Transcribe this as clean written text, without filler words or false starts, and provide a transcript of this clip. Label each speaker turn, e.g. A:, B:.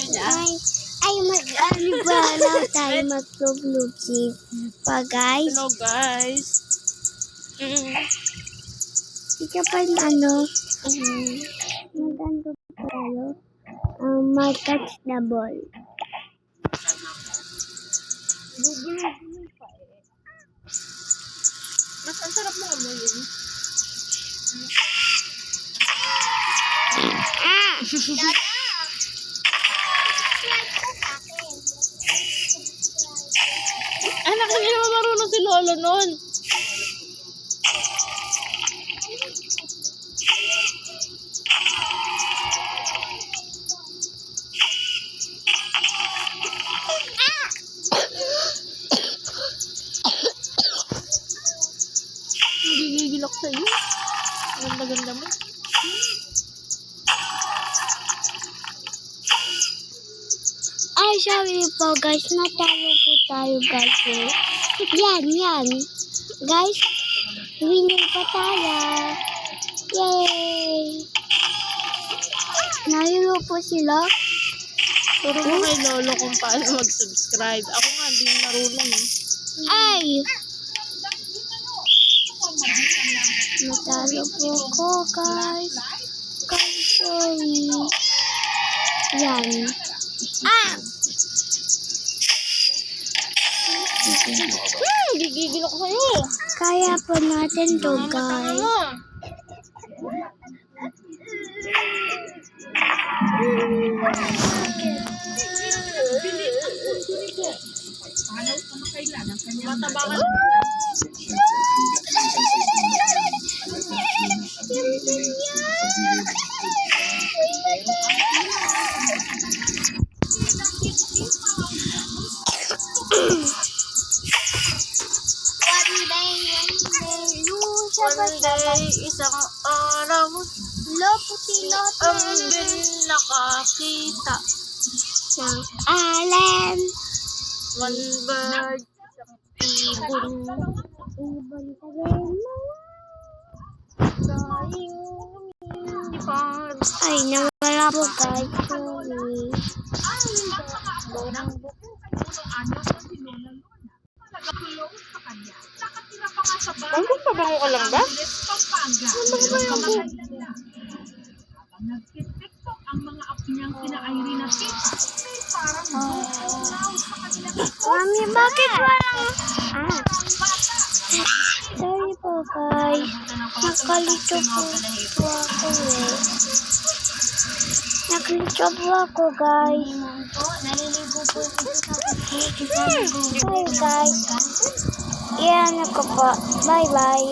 A: Ay, mag-ano ba lang tayo mag-vlog pa, guys?
B: Hello, guys.
A: Ika pa ano? Mag-ano pa tayo? Mag-catch the ball.
B: Gugulong pa eh. Mas ang sarap mo mo yun. Anak, hindi naman marunong si Lolo nun. Gigigil ako sa'yo. Ganda-ganda mo.
A: Ay, sorry po, guys. Natalo po tayo, guys. Yan. Guys, winner pa tayo. Yay! Nahilo po sila.
B: Turo mo kay Lolo kung paano mag-subscribe. Ako nga, hindi marunong eh.
A: Ay! Natalo po ko, guys. Sorry. Yan.
B: Gigigil ako sa'yo.
A: Kaya po natin to, guys.
B: Matabakan. One day, isang araw, ang nakakita
A: ng alam.
B: one bird, isang ibon.
A: Ibon ka rin Ay, nawala po, guys. Sorry.
B: Bango pa bango ka lang ba?
A: Mami, bakit walang... Sorry po, guys. Nakalito po ako eh. Nakalito po ako, guys. Bye, guys. Yan ako po. Bye-bye.